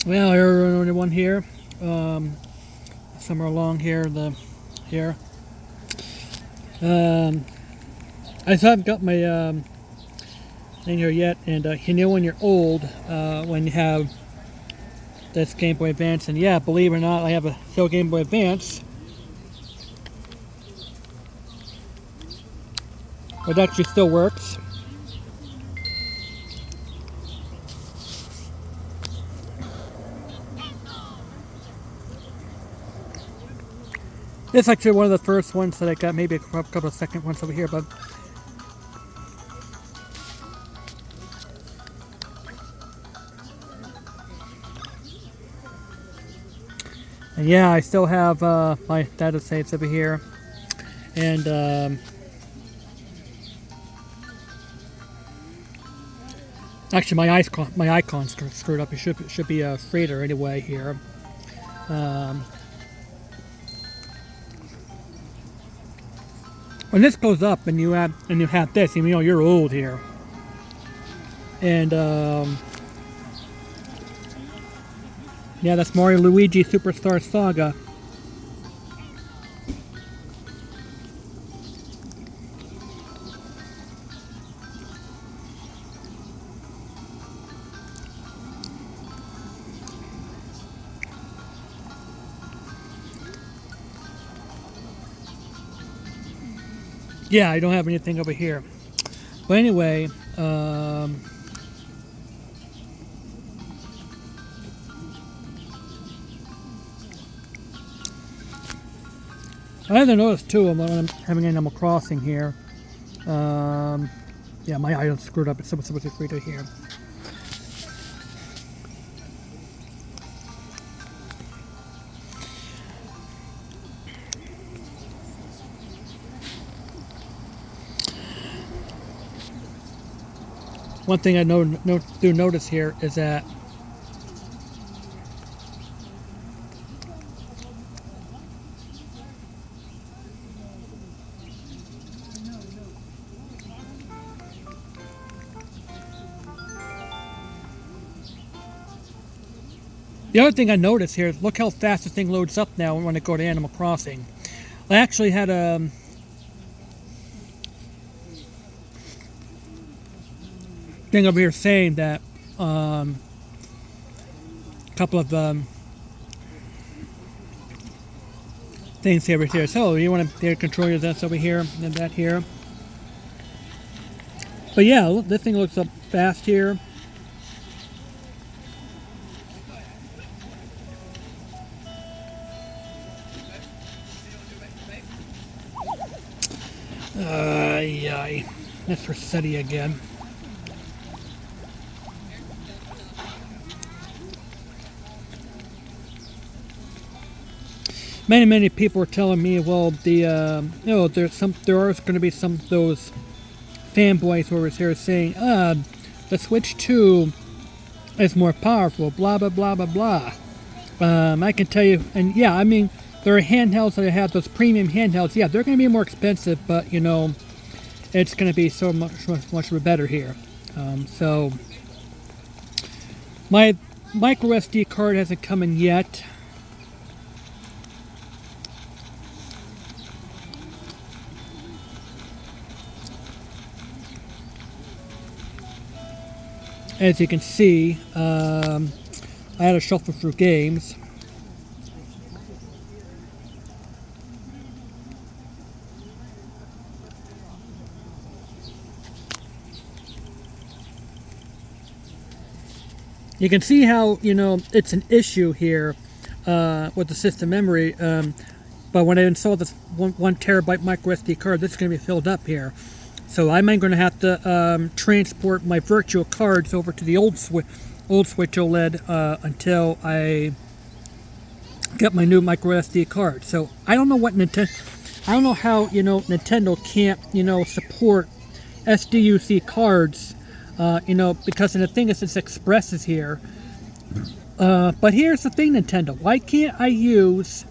Well, here's another one here. Somewhere along here, here. Um, I still haven't got my thing here yet, and you know when you're old, when you have this Game Boy Advance, and yeah, believe it or not, I have a still Game Boy Advance. It actually still works. It's actually one of the first ones that I got, maybe a couple of second ones over here, but and yeah, I still have my data saves over here, and actually my icon's screwed up. It should be a straighter anyway here. Um, when this goes up and you have this, you know you're old here, and yeah, that's Mario Luigi Superstar Saga. Yeah, I don't have anything over here. But anyway, I haven't noticed too when I'm having Animal Crossing here. Yeah, my item's screwed up. It's supposed to be free to here. One thing I do notice here is that the other thing I notice here is look how fast this thing loads up now when I go to Animal Crossing. I actually had a thing over here saying that a couple of things over here. So you want to control your this over here and that here. But yeah, look, this thing looks up fast here. Yeah, that's for SETI again. Many people are telling me, well, there are going to be some of those fanboys over here saying, the Switch 2 is more powerful, blah blah blah blah blah. I can tell you, and yeah, I mean, there are handhelds that have those premium handhelds. Yeah, they're going to be more expensive, but you know, it's going to be so much better here. So my micro SD card hasn't come in yet. As you can see, I had to shuffle through games. You can see how, you know, it's an issue here with the system memory. But when I install this one terabyte micro SD card, this is going to be filled up here. So I'm going to have to transport my virtual cards over to the old Switch OLED until I get my new micro SD card. So I don't know what I don't know how, you know, Nintendo can't, you know, support SDUC cards. You know, because the thing is, it's expresses here. But here's the thing, Nintendo. Why can't I use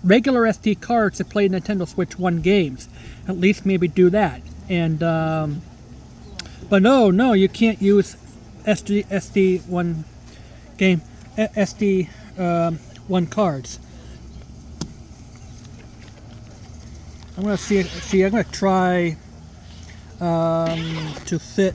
regular SD cards to play Nintendo Switch 1 games? At least maybe do that. And but no, you can't use SD1 game. SD one cards. I'm gonna see. I'm gonna try to fit.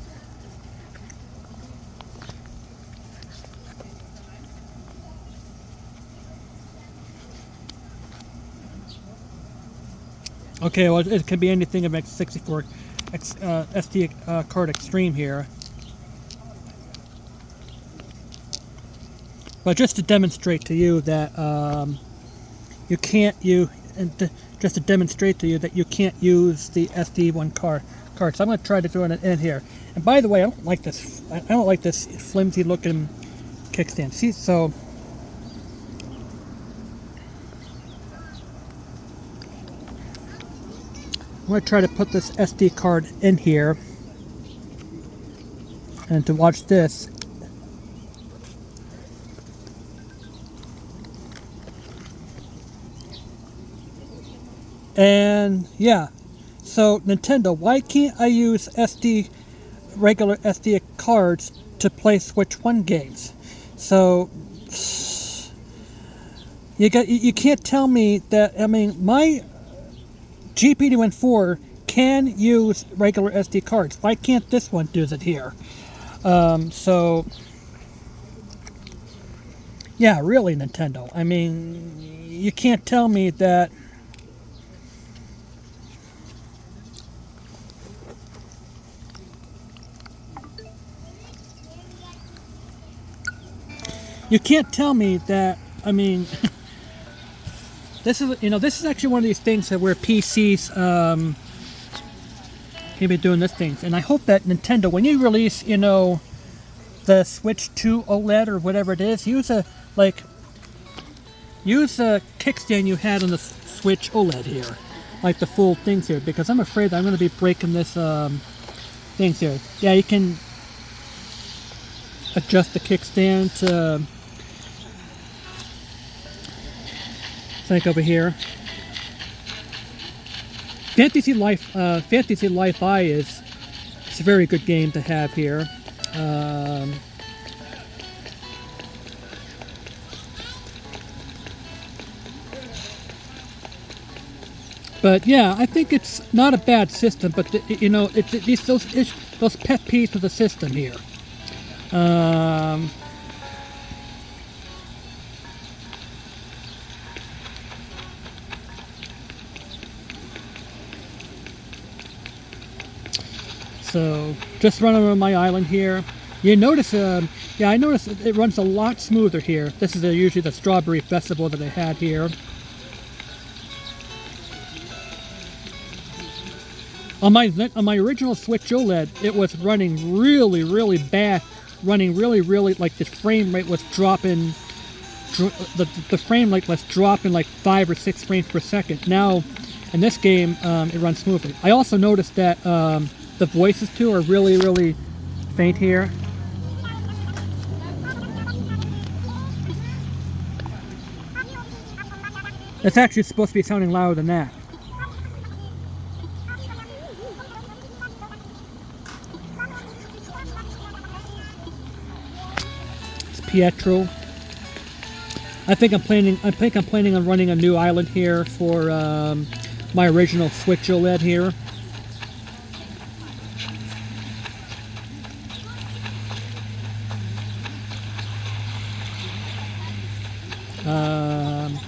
Okay, well, it could be anything of X64 SD card Extreme here. But just to demonstrate to you that you can't just to demonstrate to you that you can't use the SD1 card. So I'm going to try to throw it in here. And by the way, I don't like this. I don't like this flimsy looking kickstand. See, so I'm going to try to put this SD card in here, and to watch this. And yeah, so Nintendo, why can't I use regular SD cards to play Switch 1 games? So you can't tell me that. I mean, my GP2N4 can use regular SD cards. Why can't this one do it here? So yeah, really, Nintendo. I mean, you can't tell me that. You can't tell me that. I mean, this is actually one of these things that where PCs can be doing these things, and I hope that Nintendo, when you release, the Switch 2 OLED or whatever it is, use a kickstand you had on the Switch OLED here, like the full things here, because I'm afraid that I'm going to be breaking this things here. Yeah, you can adjust the kickstand to think over here. Fantasy Life I is a very good game to have here. But yeah, I think it's not a bad system. But it's those pet peeves of the system here. So just running around my island here. You notice, yeah, I noticed it runs a lot smoother here. This is usually the Strawberry Festival that they had here. On my original Switch OLED, it was running really bad, running really like the frame rate was dropping. The frame rate was dropping like 5 or 6 frames per second. Now, in this game, it runs smoothly. I also noticed that the voices too are really faint here. It's actually supposed to be sounding louder than that. It's Pietro. I think I'm planning on running a new island here for my original Switch OLED here.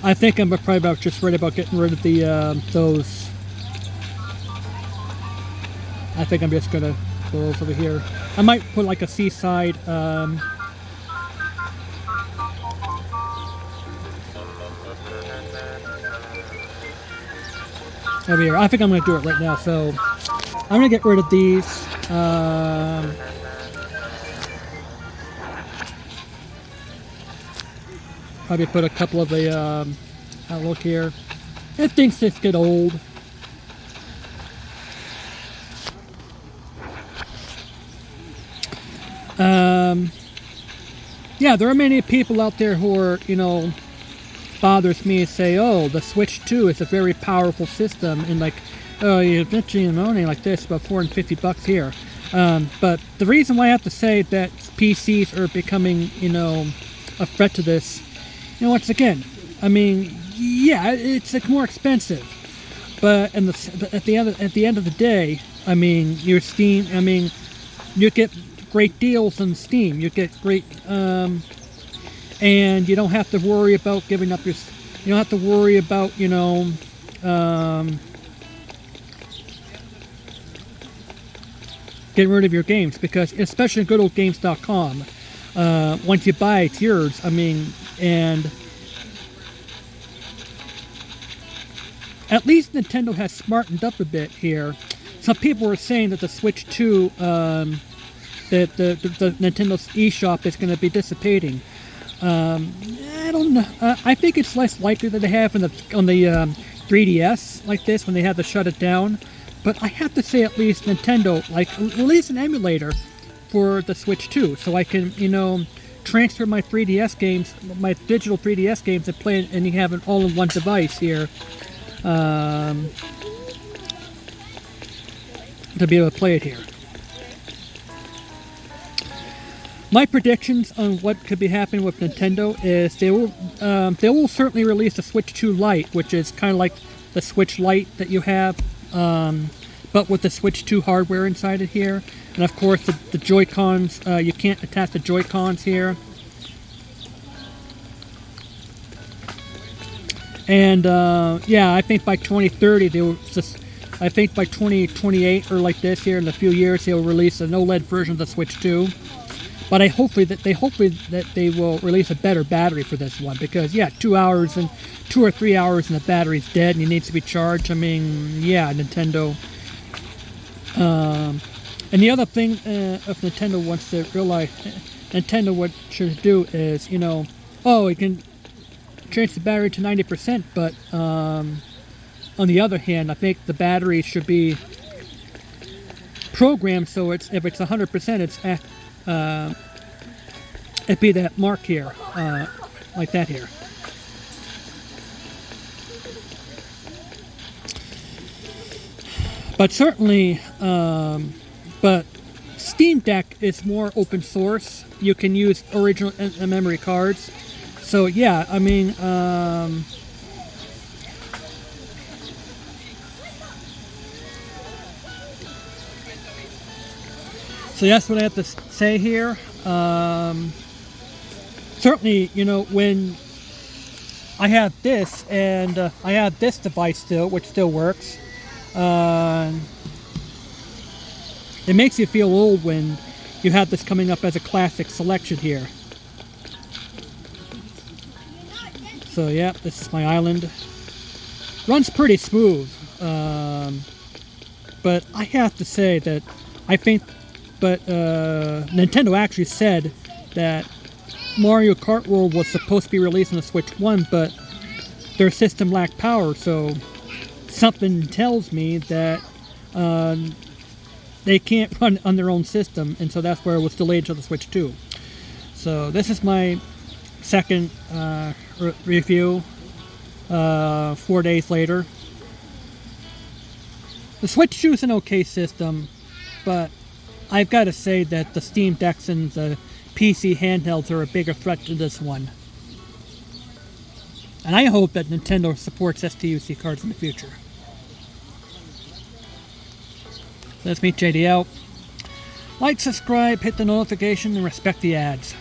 I think I'm probably just ready about getting rid of the those. I think I'm just gonna go over here. I might put like a seaside. Over here. I think I'm gonna do it right now. So I'm gonna get rid of these. Probably put a couple of the outlook here. It thinks this get old. Yeah, there are many people out there who are, bothers me and say, oh, the Switch 2 is a very powerful system, and like, oh, you're mentioning only like this, about $450 here. But the reason why I have to say that PCs are becoming, a threat to this. Once again, I mean, yeah, it's like more expensive, but at the end of the day, I mean, your Steam, I mean, you get great deals on Steam. You get great, and you don't have to worry about giving up your. You don't have to worry about getting rid of your games, because especially in goodoldgames.com, once you buy it, it's yours. I mean, and at least Nintendo has smartened up a bit here. Some people were saying that the Switch 2, that the Nintendo's eShop is going to be dissipating. I don't know. I think it's less likely that they have on the 3DS like this when they had to shut it down. But I have to say, at least Nintendo release an emulator for the Switch 2, so I can transfer my 3DS games, my digital 3DS games, and play it, and you have it all in one device here. To be able to play it here. My predictions on what could be happening with Nintendo is they will certainly release the Switch 2 Lite, which is kind of like the Switch Lite that you have, but with the Switch 2 hardware inside it here. And of course the Joy-Cons, you can't attach the Joy-Cons here. And yeah, I think by 2030 they will just. I think by 2028 or like this here in a few years they'll release an OLED version of the Switch 2. But hopefully that they will release a better battery for this one, because yeah, 2 or 3 hours and the battery's dead and it needs to be charged. I mean, yeah, Nintendo. And the other thing, if Nintendo wants to realize, Nintendo what should do is you can change the battery to 90%, but on the other hand, I think the battery should be programmed so if it's 100%, it'd be that mark here, like that here. But certainly, but Steam Deck is more open source. You can use original memory cards. So yeah, I mean, so that's what I have to say here. Certainly, when I have this, and I have this device still, which still works, it makes you feel old when you have this coming up as a classic selection here. So yeah, this is my island. Runs pretty smooth, but I have to say that I think, Nintendo actually said that Mario Kart World was supposed to be released on the Switch 1, but their system lacked power, so something tells me that they can't run on their own system, and so that's where it was delayed to the Switch 2. So this is my second review 4 days later. The Switch 2 is an okay system, but I've got to say that the Steam Decks and the PC handhelds are a bigger threat to this one. And I hope that Nintendo supports STUC cards in the future. So that's me, JD out. Like, subscribe, hit the notification, and respect the ads.